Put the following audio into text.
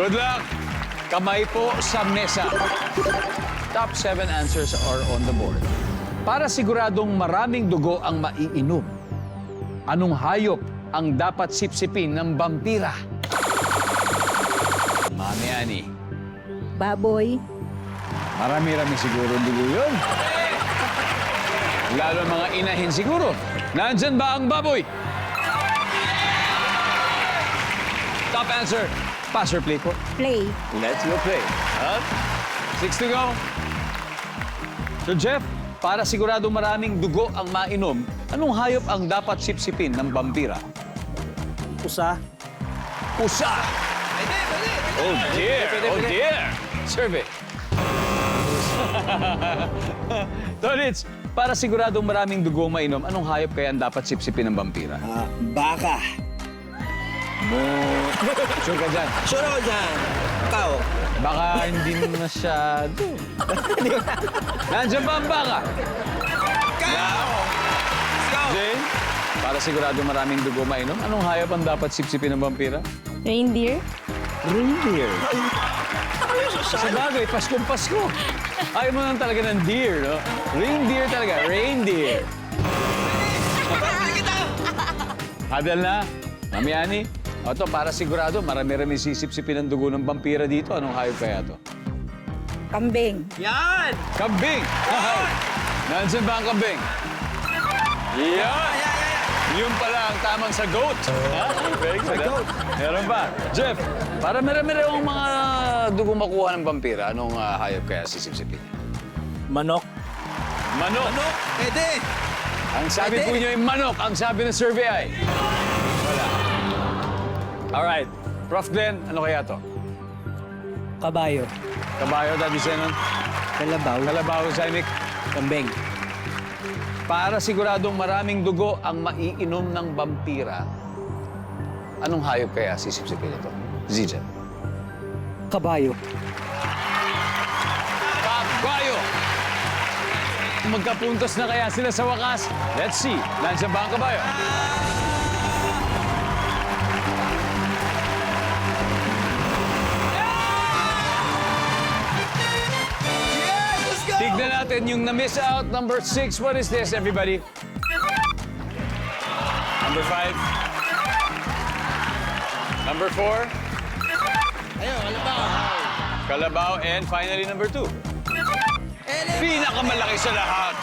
Good luck! Kamay po sa mesa. Top 7 answers are on the board. Para siguradong maraming dugo ang maiinom, anong hayop ang dapat sipsipin ng vampira? Mami Ani. Baboy. Marami-rami siguro dugo yun. Lalo mga inahin siguro. Nandyan ba ang baboy? Top answer. Pass or play po? Play. Let's go play. Up. 6 to go. So Jeff, para sigurado maraming dugo ang mainom, anong hayop ang dapat sipsipin ng vampira? Pusa. Pusa! Oh dear! Oh dear! Survey. Tolits, para siguradong maraming dugo ang mainom, anong hayop kaya ang dapat sipsipin ng vampira? Baka. Sure ka dyan. Sure ako dyan. Ikaw. Baka hindi masyado. Nandiyan ba ang baka? Ikaw! Let's go! Jane, para sigurado maraming dugo mainom, anong hayop ang dapat sipsipin ng vampira? Reindeer. Reindeer. Sa bagay, Paskong Pasko. Ayaw mo lang talaga ng deer, no? Reindeer talaga, reindeer. Hadal na, Mami Ani. O to, para sigurado, marami-rami sisipsipin ng dugo ng vampira dito. Anong hayop kaya to? Kambing. Yan! Kambing! Nandiyan ba ang kambing? Yan! Yun pala ang tamang sagot. Very good. Sagot. Meron pa. Jeff, para marami ang mga dugo makuha ng vampira, anong hayop kaya sisipsipin? Manok. Manok! Manok! Pwede! Ang sabi po niyo ay manok. Ang sabi ng survey ay... Wala. Alright. Prof. Glenn, ano kaya to? Kabayo. Kabayo, Daddy Zenon? Kalabaw. Kalabaw, Zymik? Kambing. Para siguradong maraming dugo ang maiinom ng vampira, anong hayop kaya sisipsipin ito? Zijan. Kabayo. Kabayo! Magkapuntos na kaya sila sa wakas? Let's see. Nandiyan ba ang kabayo? Let's go! Tignan natin yung na-miss out. Number 6. What is this, everybody? Number 5. Number 4. Ayun, kalabaw. Kalabaw. And finally, number 2. Pinakamalaki sa lahat.